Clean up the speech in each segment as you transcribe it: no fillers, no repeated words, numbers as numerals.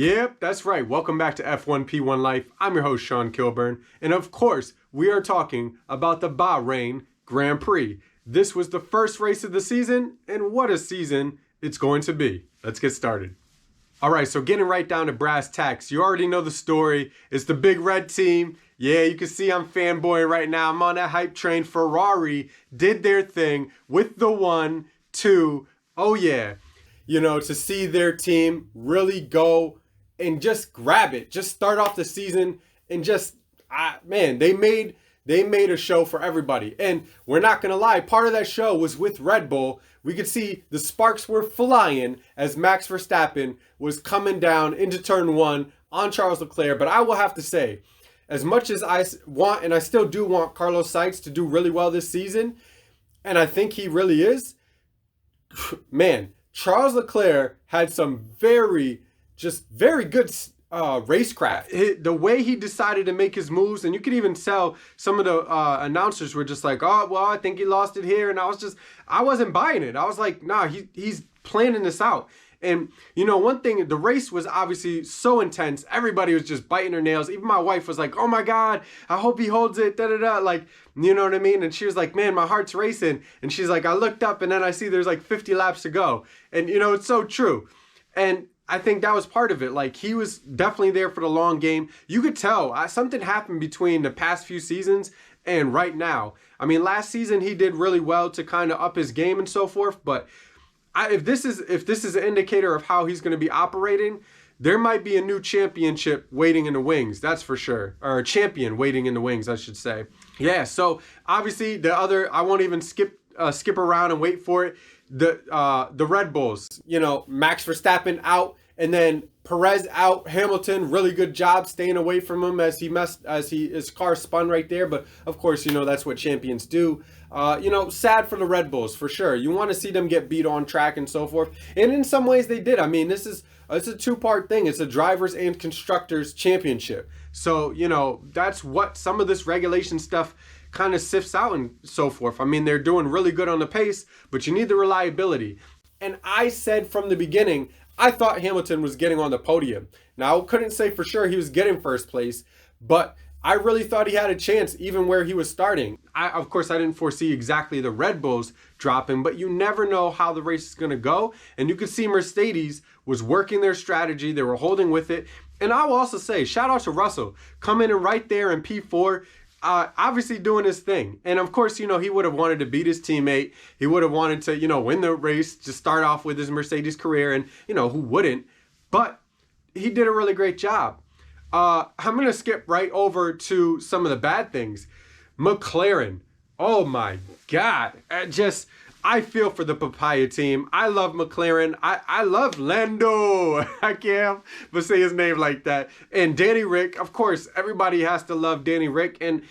Yep, that's right. Welcome back to F1P1 Life. I'm your host, Sean Kilburn. And of course, we are talking about the Bahrain Grand Prix. This was the first race of the season, and what a season it's going to be. Let's get started. All right, so getting right down to brass tacks. You already know the story. It's the big red team. Yeah, you can see I'm fanboying right now. I'm on that hype train. Ferrari did their thing with the 1, 2. Oh yeah. You know, to see their team really go and just grab it. Just start off the season and just, they made a show for everybody. And we're not going to lie, part of that show was with Red Bull. We could see the sparks were flying as Max Verstappen was coming down into turn 1 on Charles Leclerc. But I will have to say, as much as I want, and I still do want Carlos Sainz to do really well this season, and I think he really is, man, Charles Leclerc had some very good racecraft. The way he decided to make his moves, and you could even tell some of the announcers were just like, oh, well, I think he lost it here. And I wasn't buying it. I was like, nah, he's planning this out. And, you know, one thing, the race was obviously so intense. Everybody was just biting their nails. Even my wife was like, oh my God, I hope he holds it, da-da-da. Like, you know what I mean? And she was like, man, my heart's racing. And she's like, I looked up and then I see there's like 50 laps to go. And, you know, it's so true. And I think that was part of it. Like, he was definitely there for the long game. You could tell something happened between the past few seasons and right now. I mean, last season he did really well to kind of up his game and so forth. But if this is an indicator of how he's going to be operating, there might be a new championship waiting in the wings. That's for sure. Or a champion waiting in the wings, I should say. Yeah. So obviously I won't even skip around and wait for it. The Red Bulls, you know, Max Verstappen out. And then Perez out, Hamilton, really good job staying away from him as his car spun right there. But of course, you know, that's what champions do. You know, sad for the Red Bulls for sure. You want to see them get beat on track and so forth. And in some ways they did. I mean, it's a two-part thing. It's a drivers and constructors championship. So, you know, that's what some of this regulation stuff kind of sifts out and so forth. I mean, they're doing really good on the pace, but you need the reliability. And I said from the beginning, I thought Hamilton was getting on the podium. Now, I couldn't say for sure he was getting first place, but I really thought he had a chance even where he was starting. Of course, I didn't foresee exactly the Red Bulls dropping, but you never know how the race is going to go. And you could see Mercedes was working their strategy. They were holding with it. And I will also say, shout out to Russell, coming in right there in P4. Obviously doing his thing. And of course, you know, he would have wanted to beat his teammate. He would have wanted to, you know, win the race to start off with his Mercedes career. And, you know, who wouldn't? But he did a really great job. I'm going to skip right over to some of the bad things. McLaren. Oh my God. I feel for the papaya team. I love McLaren. I love Lando. I can't but say his name like that. And Danny Rick, of course, everybody has to love Danny Rick. And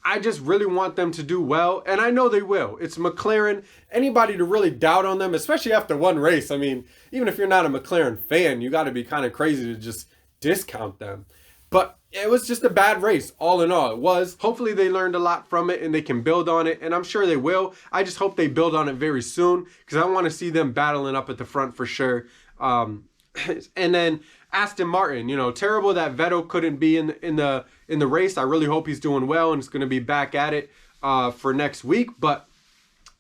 I just really want them to do well. And I know they will. It's McLaren. Anybody to really doubt on them, especially after one race. I mean, even if you're not a McLaren fan, you got to be kind of crazy to just discount them. But it was just a bad race, all in all. It was. Hopefully they learned a lot from it and they can build on it. And I'm sure they will. I just hope they build on it very soon because I want to see them battling up at the front for sure. And then Aston Martin, you know, terrible that Vettel couldn't be in the race. I really hope he's doing well and is going to be back at it for next week. But,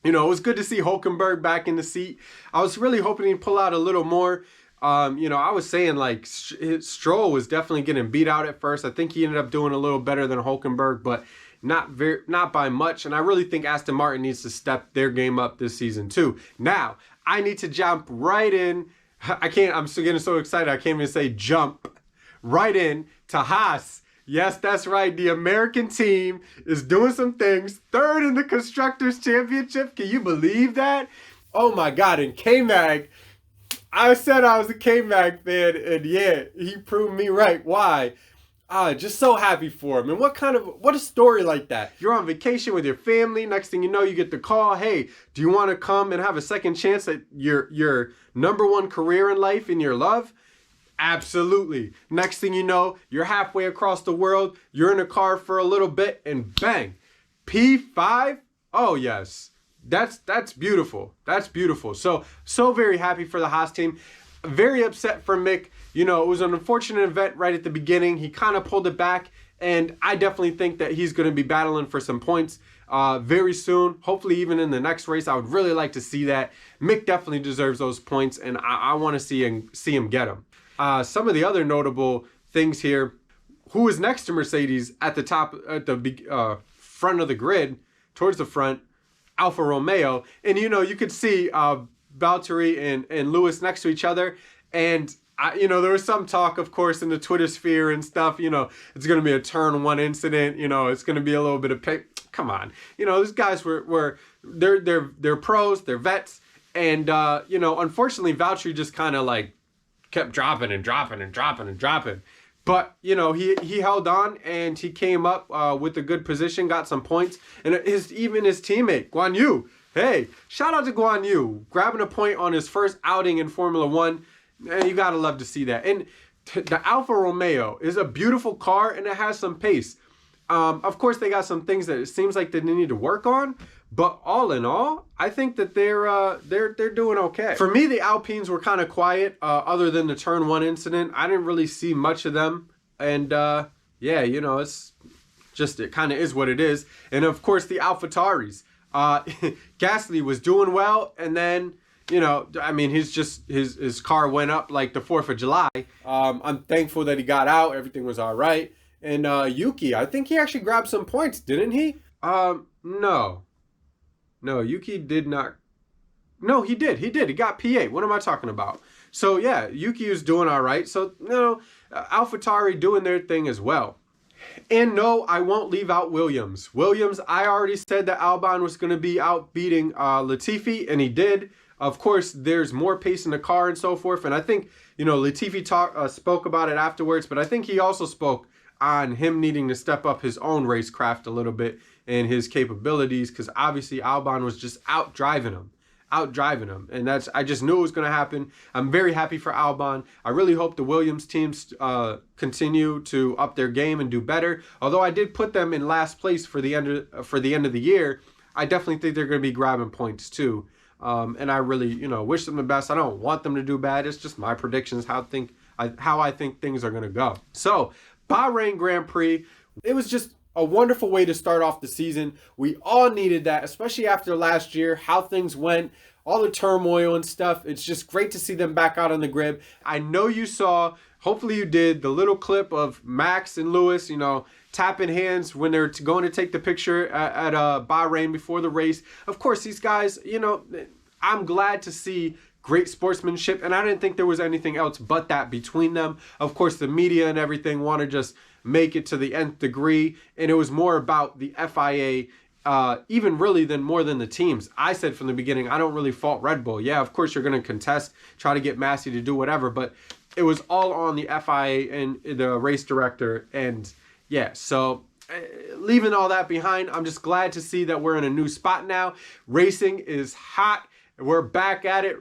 you know, it was good to see Hulkenberg back in the seat. I was really hoping he'd pull out a little more. You know, I was saying like Stroll was definitely getting beat out at first. I think he ended up doing a little better than Hulkenberg, but not by much. And I really think Aston Martin needs to step their game up this season too. Now, I need to jump right in. I'm still getting so excited. I can't even say jump right in to Haas. Yes, that's right. The American team is doing some things. Third in the Constructors' Championship. Can you believe that? Oh my God. And K-Mag, I said I was a K-Mag fan, and yeah, he proved me right. Why? Just so happy for him. And what a story like that. You're on vacation with your family. Next thing you know, you get the call, hey, do you want to come and have a second chance at your number one career in life in your love? Absolutely. Next thing you know, you're halfway across the world. You're in a car for a little bit, and bang, P5? Oh, yes. That's beautiful. That's beautiful. So very happy for the Haas team. very upset for Mick. You know, it was an unfortunate event right at the beginning. He kind of pulled it back, and I definitely think that he's going to be battling for some points very soon. Hopefully even in the next race. I would really like to see that. Mick definitely deserves those points, and I want to see him get them. Some of the other notable things here. Who is next to Mercedes at the top, at the front of the grid, towards the front? Alfa Romeo. And, you know, you could see Valtteri and Lewis next to each other. And, you know, there was some talk, of course, in the Twitter sphere and stuff. You know, it's going to be a turn one incident. You know, it's going to be a little bit of come on. You know, these guys they're pros, they're vets. And, you know, unfortunately, Valtteri just kind of like kept dropping and dropping and dropping and dropping. But, you know, he held on, and he came up with a good position, got some points. And even his teammate, Guan Yu, hey, shout out to Guan Yu, grabbing a point on his first outing in Formula One. And you got to love to see that. And the Alfa Romeo is a beautiful car, and it has some pace. Of course, they got some things that it seems like they need to work on. But all in all, I think that they're doing okay. For me, the Alpines were kind of quiet, other than the turn one incident. I didn't really see much of them. And yeah, you know, it's just, it kind of is what it is. And of course, the AlphaTauris. Gasly was doing well, and then, you know, I mean, his car went up like the 4th of July. I'm thankful that he got out. Everything was all right. And Yuki, I think he actually grabbed some points, didn't he? No, Yuki did not. No, he did. He got P8. What am I talking about? So, yeah, Yuki is doing all right. So, you know, AlphaTauri doing their thing as well. And no, I won't leave out Williams. Williams, I already said that Albon was going to be out beating Latifi, and he did. Of course, there's more pace in the car and so forth. And I think, you know, Latifi spoke about it afterwards, but I think he also spoke on him needing to step up his own racecraft a little bit and his capabilities, because obviously Albon was just out driving him. And I just knew it was going to happen. I'm very happy for Albon. I really hope the Williams teams continue to up their game and do better. Although I did put them in last place for the end of the year, I definitely think they're going to be grabbing points too. And I really, you know, wish them the best. I don't want them to do bad. It's just my predictions, how I think things are going to go. So, Bahrain Grand Prix, it was just a wonderful way to start off the season. We all needed that, especially after last year, how things went, all the turmoil and stuff. It's just great to see them back out on the grid. I know you saw, hopefully you did, the little clip of Max and Lewis, you know, tapping hands when they're going to take the picture at Bahrain before the race. Of course, these guys, you know, I'm glad to see great sportsmanship, and I didn't think there was anything else but that between them. Of course, the media and everything want to just make it to the nth degree, and it was more about the FIA, even really more than the teams. I said from the beginning, I don't really fault Red Bull. Yeah, of course you're going to contest, try to get Massey to do whatever, but it was all on the FIA and the race director. And yeah, so leaving all that behind, I'm just glad to see that we're in a new spot now. Racing is hot. We're back at it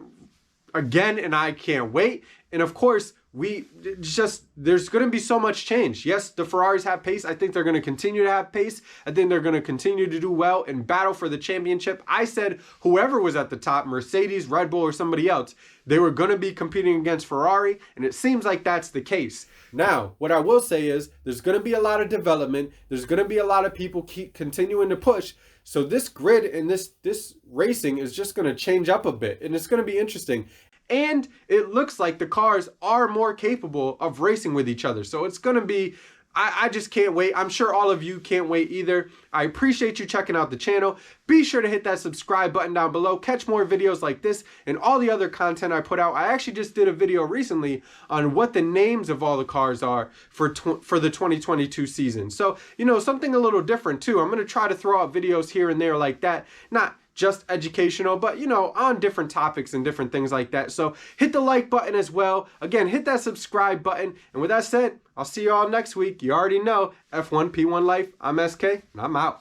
again, and I can't wait. And of course, there's going to be so much change. Yes, the Ferraris have pace. I think they're going to continue to have pace. I think they're going to continue to do well and battle for the championship. I said whoever was at the top, Mercedes, Red Bull, or somebody else, they were going to be competing against Ferrari, and it seems like that's the case. Now, what I will say is there's going to be a lot of development. There's going to be a lot of people keep continuing to push. So this grid and this racing is just going to change up a bit, and it's going to be interesting. And it looks like the cars are more capable of racing with each other. So it's going to be, I just can't wait. I'm sure all of you can't wait either. I appreciate you checking out the channel. Be sure to hit that subscribe button down below. Catch more videos like this and all the other content I put out. I actually just did a video recently on what the names of all the cars are for the 2022 season. So, you know, something a little different too. I'm going to try to throw out videos here and there like that. Not just educational, but, you know, on different topics and different things like that. So hit the like button as well. Again, hit that subscribe button. And with that said, I'll see you all next week. You already know, F1P1 Life. I'm SK, and I'm out.